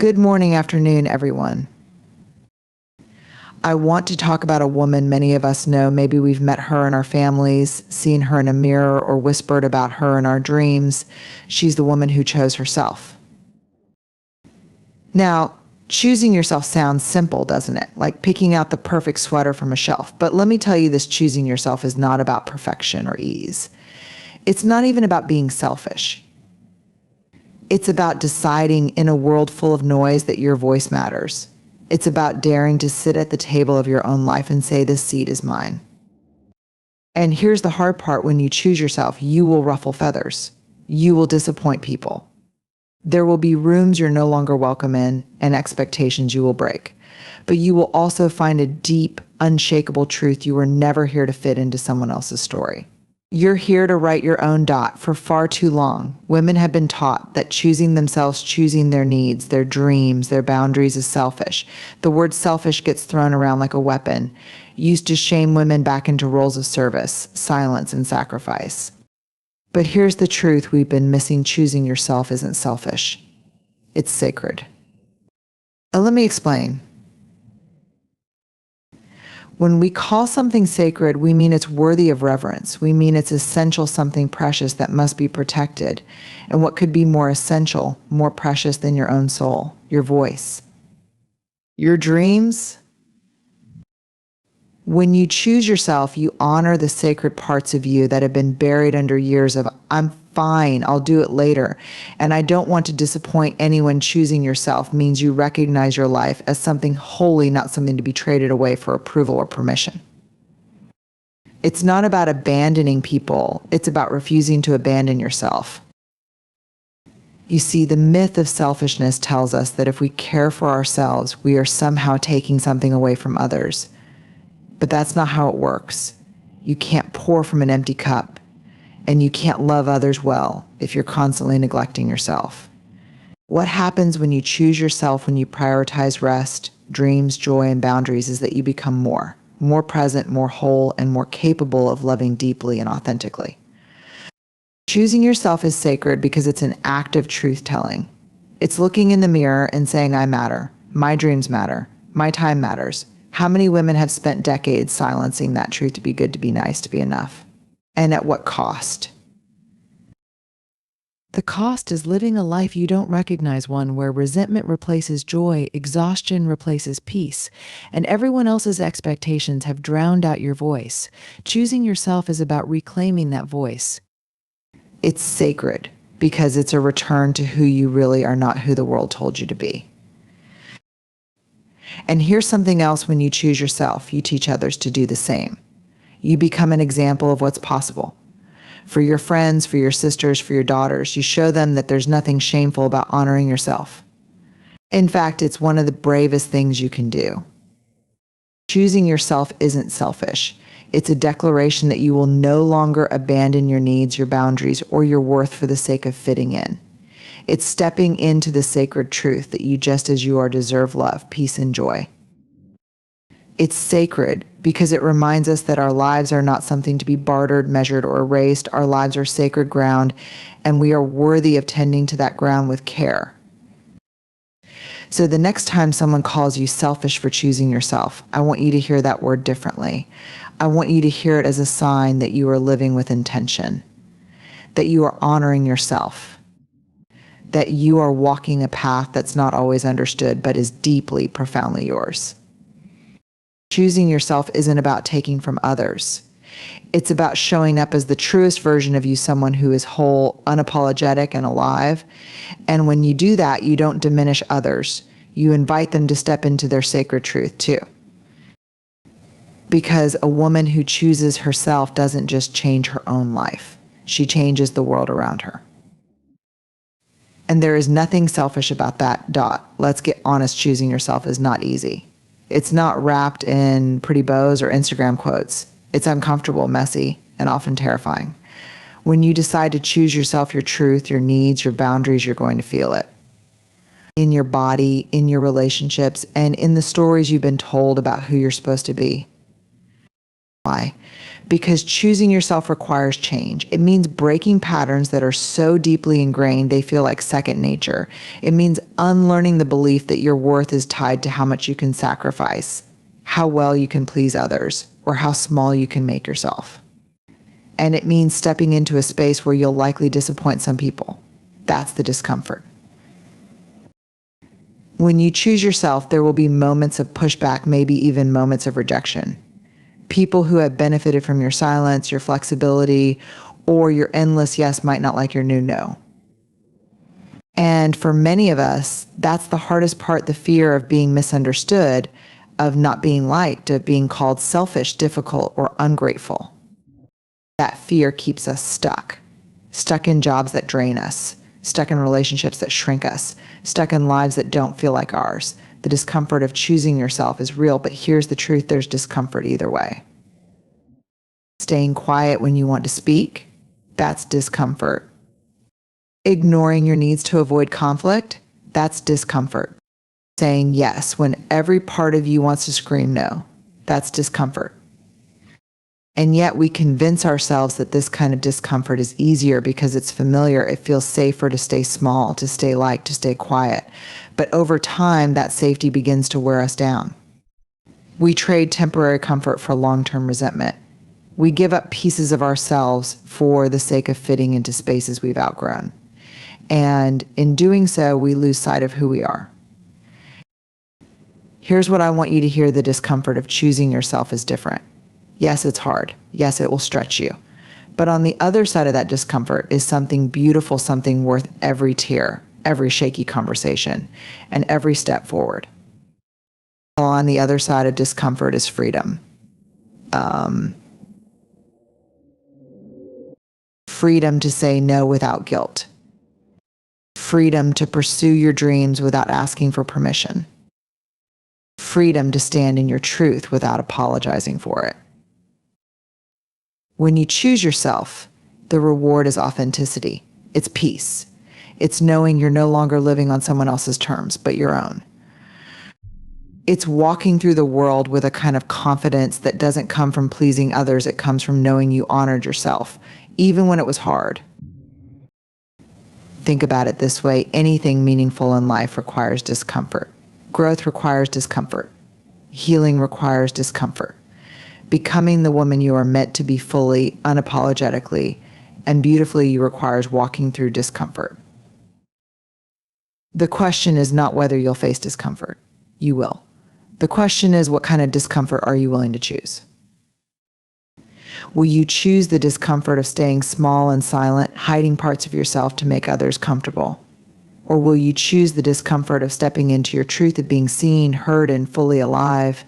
Good morning, afternoon, everyone. I want to talk about a woman many of us know. Maybe we've met her in our families, seen her in a mirror, or whispered about her in our dreams. She's the woman who chose herself. Now, choosing yourself sounds simple, doesn't it? Like picking out the perfect sweater from a shelf. But let me tell you, this choosing yourself is not about perfection or ease. It's not even about being selfish. It's about deciding in a world full of noise that your voice matters. It's about daring to sit at the table of your own life and say, this seat is mine. And here's the hard part: when you choose yourself, you will ruffle feathers. You will disappoint people. There will be rooms you're no longer welcome in and expectations you will break. But you will also find a deep, unshakable truth: you were never here to fit into someone else's story. You're here to write your own dot. For far too long, women have been taught that choosing themselves, choosing their needs, their dreams, their boundaries is selfish. The word selfish gets thrown around like a weapon, used to shame women back into roles of service, silence, and sacrifice. But here's the truth we've been missing: choosing yourself isn't selfish. It's sacred. Let me explain. When we call something sacred, we mean it's worthy of reverence. We mean it's essential, something precious that must be protected. And what could be more essential, more precious than your own soul, your voice, your dreams? When you choose yourself, you honor the sacred parts of you that have been buried under years of, I'm fine, I'll do it later, and I don't want to disappoint anyone. Choosing yourself means you recognize your life as something holy, not something to be traded away for approval or permission. It's not about abandoning people, it's about refusing to abandon yourself. You see, the myth of selfishness tells us that if we care for ourselves, we are somehow taking something away from others. But that's not how it works. You can't pour from an empty cup, and you can't love others well if you're constantly neglecting yourself. What happens when you choose yourself, when you prioritize rest, dreams, joy, and boundaries, is that you become more present, more whole, and more capable of loving deeply and authentically. Choosing yourself is sacred because it's an act of truth-telling. It's looking in the mirror and saying, I matter, my dreams matter, my time matters. How many women have spent decades silencing that truth to be good, to be nice, to be enough? And at what cost? The cost is living a life you don't recognize, one where resentment replaces joy, exhaustion replaces peace, and everyone else's expectations have drowned out your voice. Choosing yourself is about reclaiming that voice. It's sacred because it's a return to who you really are, not who the world told you to be. And here's something else: when you choose yourself, you teach others to do the same. You become an example of what's possible. For your friends, for your sisters, for your daughters, you show them that there's nothing shameful about honoring yourself. In fact, it's one of the bravest things you can do. Choosing yourself isn't selfish. It's a declaration that you will no longer abandon your needs, your boundaries, or your worth for the sake of fitting in. It's stepping into the sacred truth that you, just as you are, deserve love, peace, and joy. It's sacred because it reminds us that our lives are not something to be bartered, measured, or erased. Our lives are sacred ground, and we are worthy of tending to that ground with care. So the next time someone calls you selfish for choosing yourself, I want you to hear that word differently. I want you to hear it as a sign that you are living with intention, that you are honoring yourself, that you are walking a path that's not always understood, but is deeply, profoundly yours. Choosing yourself isn't about taking from others. It's about showing up as the truest version of you, someone who is whole, unapologetic, and alive. And when you do that, you don't diminish others. You invite them to step into their sacred truth too. Because a woman who chooses herself doesn't just change her own life. She changes the world around her. And there is nothing selfish about that. Let's get honest, choosing yourself is not easy. It's not wrapped in pretty bows or Instagram quotes. It's uncomfortable, messy, and often terrifying. When you decide to choose yourself, your truth, your needs, your boundaries, you're going to feel it. In your body, in your relationships, and in the stories you've been told about who you're supposed to be. Why? because choosing yourself requires change. It means breaking patterns that are so deeply ingrained they feel like second nature. It means unlearning the belief that your worth is tied to how much you can sacrifice, how well you can please others, or how small you can make yourself. And it means stepping into a space where you'll likely disappoint some people. That's the discomfort. When you choose yourself, there will be moments of pushback, maybe even moments of rejection. People who have benefited from your silence, your flexibility, or your endless yes might not like your new no. And for many of us, that's the hardest part, the fear of being misunderstood, of not being liked, of being called selfish, difficult, or ungrateful. That fear keeps us stuck in jobs that drain us, stuck in relationships that shrink us, stuck in lives that don't feel like ours. The discomfort of choosing yourself is real, but here's the truth, there's discomfort either way. Staying quiet when you want to speak, that's discomfort. Ignoring your needs to avoid conflict, that's discomfort. Saying yes when every part of you wants to scream no, that's discomfort. And yet we convince ourselves that this kind of discomfort is easier because it's familiar. It feels safer to stay small, to stay liked, to stay quiet. But over time, that safety begins to wear us down. We trade temporary comfort for long-term resentment. We give up pieces of ourselves for the sake of fitting into spaces we've outgrown. And in doing so, we lose sight of who we are. Here's what I want you to hear: the discomfort of choosing yourself is different. Yes, it's hard. Yes, it will stretch you. But on the other side of that discomfort is something beautiful, something worth every tear, every shaky conversation, and every step forward. On the other side of discomfort is freedom. Freedom to say no without guilt. Freedom to pursue your dreams without asking for permission. Freedom to stand in your truth without apologizing for it. When you choose yourself, the reward is authenticity. It's peace. It's knowing you're no longer living on someone else's terms, but your own. It's walking through the world with a kind of confidence that doesn't come from pleasing others. It comes from knowing you honored yourself, even when it was hard. Think about it this way: anything meaningful in life requires discomfort. Growth requires discomfort. Healing requires discomfort. Becoming the woman you are meant to be fully, unapologetically, and beautifully requires walking through discomfort. The question is not whether you'll face discomfort. You will. The question is, what kind of discomfort are you willing to choose? Will you choose the discomfort of staying small and silent, hiding parts of yourself to make others comfortable? Or will you choose the discomfort of stepping into your truth, of being seen, heard, and fully alive?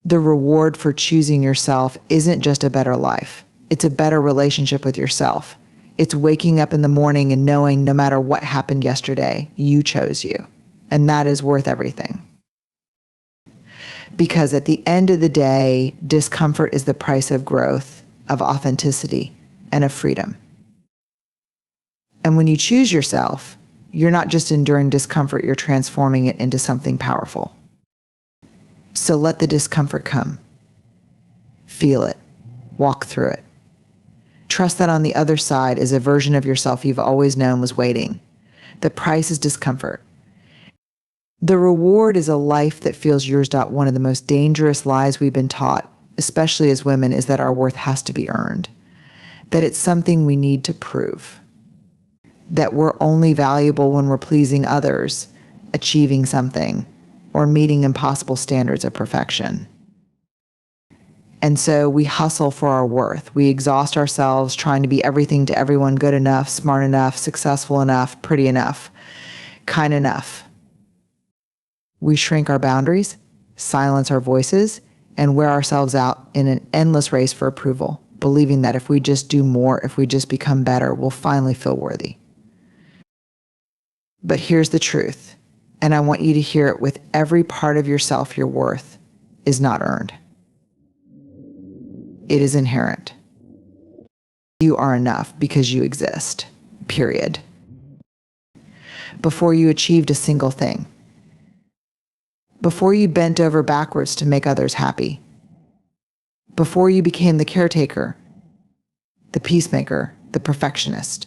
The reward for choosing yourself isn't just a better life. It's a better relationship with yourself. It's waking up in the morning and knowing no matter what happened yesterday, you chose you. And that is worth everything. Because at the end of the day, discomfort is the price of growth, of authenticity, and of freedom. And when you choose yourself, you're not just enduring discomfort, you're transforming it into something powerful. So let the discomfort come. Feel it. Walk through it. Trust that on the other side is a version of yourself you've always known was waiting. The price is discomfort. The reward is a life that feels yours. One of the most dangerous lies we've been taught, especially as women, is that our worth has to be earned. That it's something we need to prove. That we're only valuable when we're pleasing others, achieving something, or meeting impossible standards of perfection. And so we hustle for our worth. We exhaust ourselves trying to be everything to everyone: good enough, smart enough, successful enough, pretty enough, kind enough. We shrink our boundaries, silence our voices, and wear ourselves out in an endless race for approval, believing that if we just do more, if we just become better, we'll finally feel worthy. But here's the truth, and I want you to hear it with every part of yourself: your worth is not earned. It is inherent. You are enough because you exist, period. Before you achieved a single thing. Before you bent over backwards to make others happy. Before you became the caretaker, the peacemaker, the perfectionist,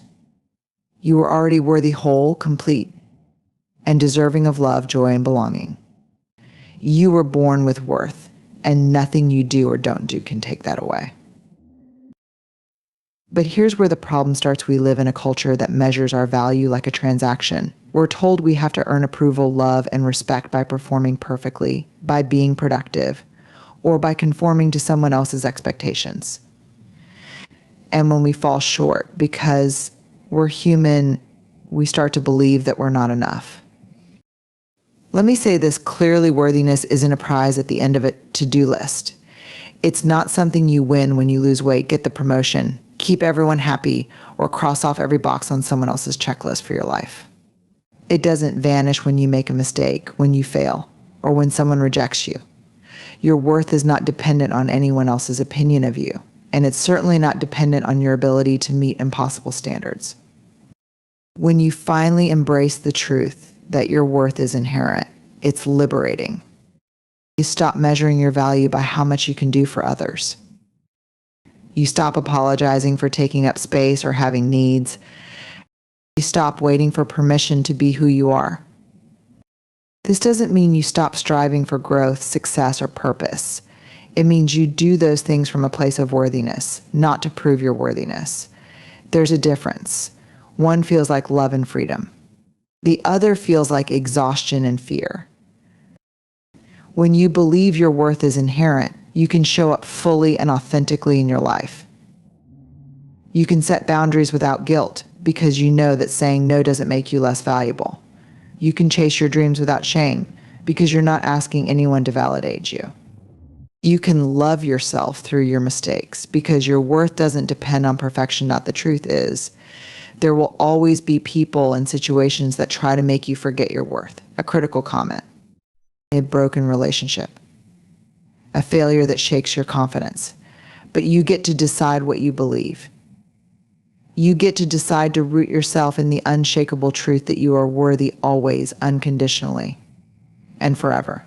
you were already worthy, whole, complete, and deserving of love, joy, and belonging. You were born with worth, and nothing you do or don't do can take that away. But here's where the problem starts. We live in a culture that measures our value like a transaction. We're told we have to earn approval, love, and respect by performing perfectly, by being productive, or by conforming to someone else's expectations. And when we fall short because we're human, we start to believe that we're not enough. Let me say this clearly: worthiness isn't a prize at the end of a to-do list. It's not something you win when you lose weight, get the promotion, keep everyone happy, or cross off every box on someone else's checklist for your life. It doesn't vanish when you make a mistake, when you fail, or when someone rejects you. Your worth is not dependent on anyone else's opinion of you, and it's certainly not dependent on your ability to meet impossible standards. When you finally embrace the truth that your worth is inherent, it's liberating. You stop measuring your value by how much you can do for others. You stop apologizing for taking up space or having needs. You stop waiting for permission to be who you are. This doesn't mean you stop striving for growth, success, or purpose. It means you do those things from a place of worthiness, not to prove your worthiness. There's a difference. One feels like love and freedom. The other feels like exhaustion and fear. When you believe your worth is inherent, you can show up fully and authentically in your life. You can set boundaries without guilt because you know that saying no doesn't make you less valuable. You can chase your dreams without shame because you're not asking anyone to validate you. You can love yourself through your mistakes because your worth doesn't depend on perfection. Not the truth is, there will always be people and situations that try to make you forget your worth. A critical comment, a broken relationship, a failure that shakes your confidence. But you get to decide what you believe. You get to decide to root yourself in the unshakable truth that you are worthy always, unconditionally, and forever.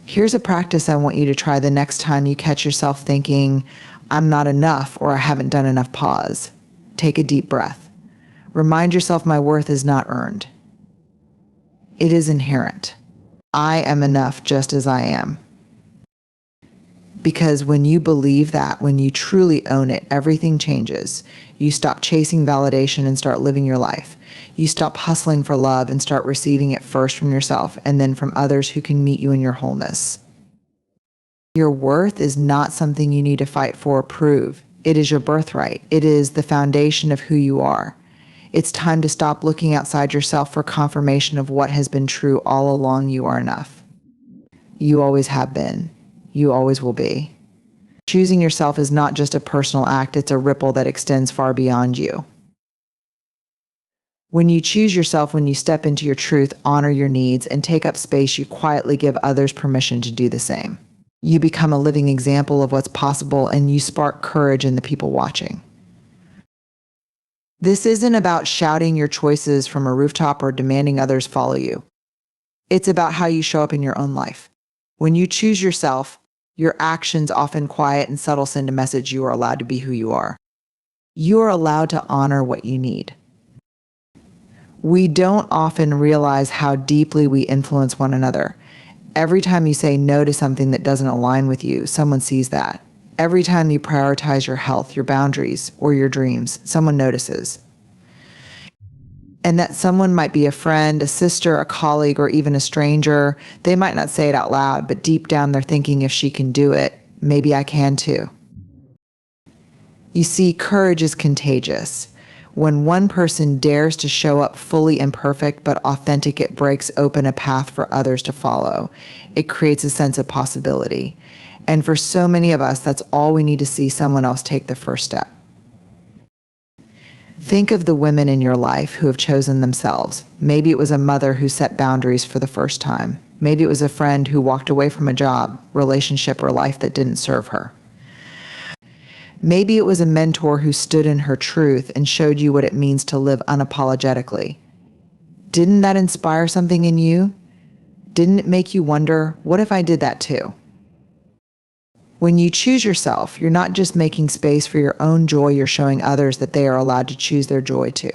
Here's a practice I want you to try the next time you catch yourself thinking, I'm not enough, or I haven't done enough. Pause. Take a deep breath. Remind yourself, my worth is not earned. It is inherent. I am enough just as I am. Because when you believe that, when you truly own it, everything changes. You stop chasing validation and start living your life. You stop hustling for love and start receiving it first from yourself and then from others who can meet you in your wholeness. Your worth is not something you need to fight for or prove. It is your birthright. It is the foundation of who you are. It's time to stop looking outside yourself for confirmation of what has been true all along. You are enough. You always have been. You always will be. Choosing yourself is not just a personal act, it's a ripple that extends far beyond you. When you choose yourself, when you step into your truth, honor your needs, and take up space, you quietly give others permission to do the same. You become a living example of what's possible, and you spark courage in the people watching. This isn't about shouting your choices from a rooftop or demanding others follow you. It's about how you show up in your own life. When you choose yourself, your actions often quiet and subtle send a message: you are allowed to be who you are. You are allowed to honor what you need. We don't often realize how deeply we influence one another. Every time you say no to something that doesn't align with you, someone sees that. Every time you prioritize your health, your boundaries, or your dreams, someone notices. And that someone might be a friend, a sister, a colleague, or even a stranger. They might not say it out loud, but deep down they're thinking, if she can do it, maybe I can too. You see, courage is contagious. When one person dares to show up fully imperfect but authentic, it breaks open a path for others to follow. It creates a sense of possibility. And for so many of us, that's all we need to see someone else take the first step. Think of the women in your life who have chosen themselves. Maybe it was a mother who set boundaries for the first time. Maybe it was a friend who walked away from a job, relationship, or life that didn't serve her. Maybe it was a mentor who stood in her truth and showed you what it means to live unapologetically. Didn't that inspire something in you? Didn't it make you wonder, what if I did that too? When you choose yourself, you're not just making space for your own joy, you're showing others that they are allowed to choose their joy too.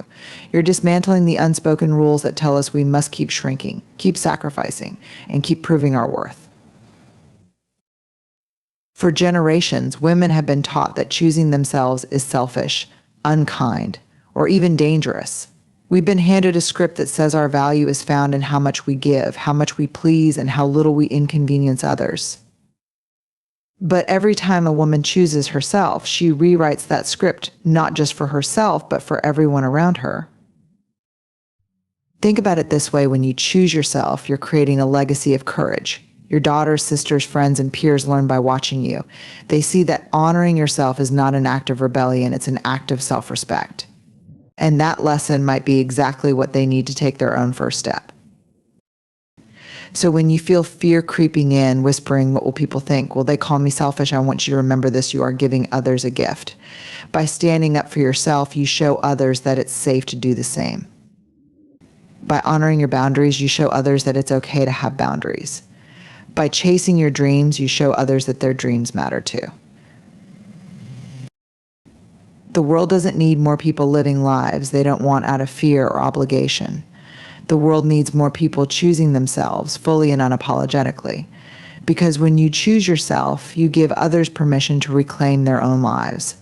You're dismantling the unspoken rules that tell us we must keep shrinking, keep sacrificing, and keep proving our worth. For generations, women have been taught that choosing themselves is selfish, unkind, or even dangerous. We've been handed a script that says our value is found in how much we give, how much we please, and how little we inconvenience others. But every time a woman chooses herself, she rewrites that script, not just for herself, but for everyone around her. Think about it this way: when you choose yourself, you're creating a legacy of courage. Your daughters, sisters, friends, and peers learn by watching you. They see that honoring yourself is not an act of rebellion, it's an act of self-respect. And that lesson might be exactly what they need to take their own first step. So when you feel fear creeping in, whispering, what will people think? Will they call me selfish? I want you to remember this: you are giving others a gift. By standing up for yourself, you show others that it's safe to do the same. By honoring your boundaries, you show others that it's okay to have boundaries. By chasing your dreams, you show others that their dreams matter too. The world doesn't need more people living lives they don't want out of fear or obligation. The world needs more people choosing themselves fully and unapologetically. Because when you choose yourself, you give others permission to reclaim their own lives.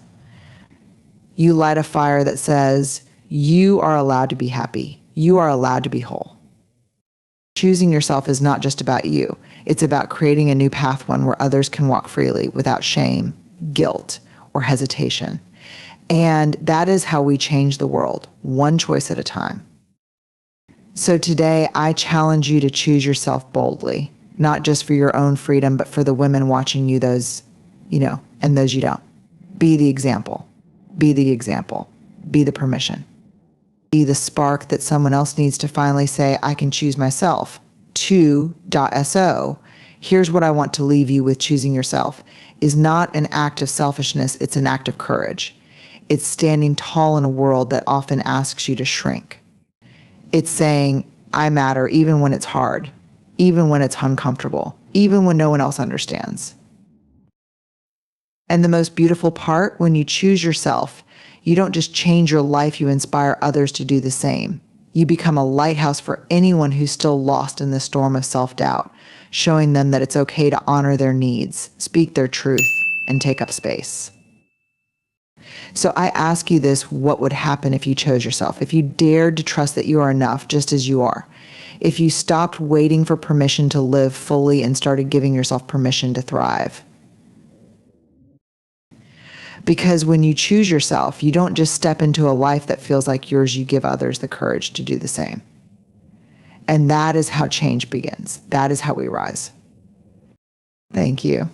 You light a fire that says, you are allowed to be happy. You are allowed to be whole. Choosing yourself is not just about you. It's about creating a new path, one where others can walk freely without shame, guilt, or hesitation. And that is how we change the world, one choice at a time. So today, I challenge you to choose yourself boldly, not just for your own freedom, but for the women watching you, those you know, and those you don't. Be the example. Be the example. Be the permission. Be the spark that someone else needs to finally say, I can choose myself. 2.so, here's what I want to leave you with: choosing yourself is not an act of selfishness, it's an act of courage. It's standing tall in a world that often asks you to shrink. It's saying, I matter even when it's hard, even when it's uncomfortable, even when no one else understands. And the most beautiful part, when you choose yourself, you don't just change your life, you inspire others to do the same. You become a lighthouse for anyone who's still lost in the storm of self-doubt, showing them that it's okay to honor their needs, speak their truth, and take up space. So I ask you this: what would happen if you chose yourself? If you dared to trust that you are enough just as you are? If you stopped waiting for permission to live fully and started giving yourself permission to thrive? Because when you choose yourself, you don't just step into a life that feels like yours, you give others the courage to do the same. And that is how change begins. That is how we rise. Thank you.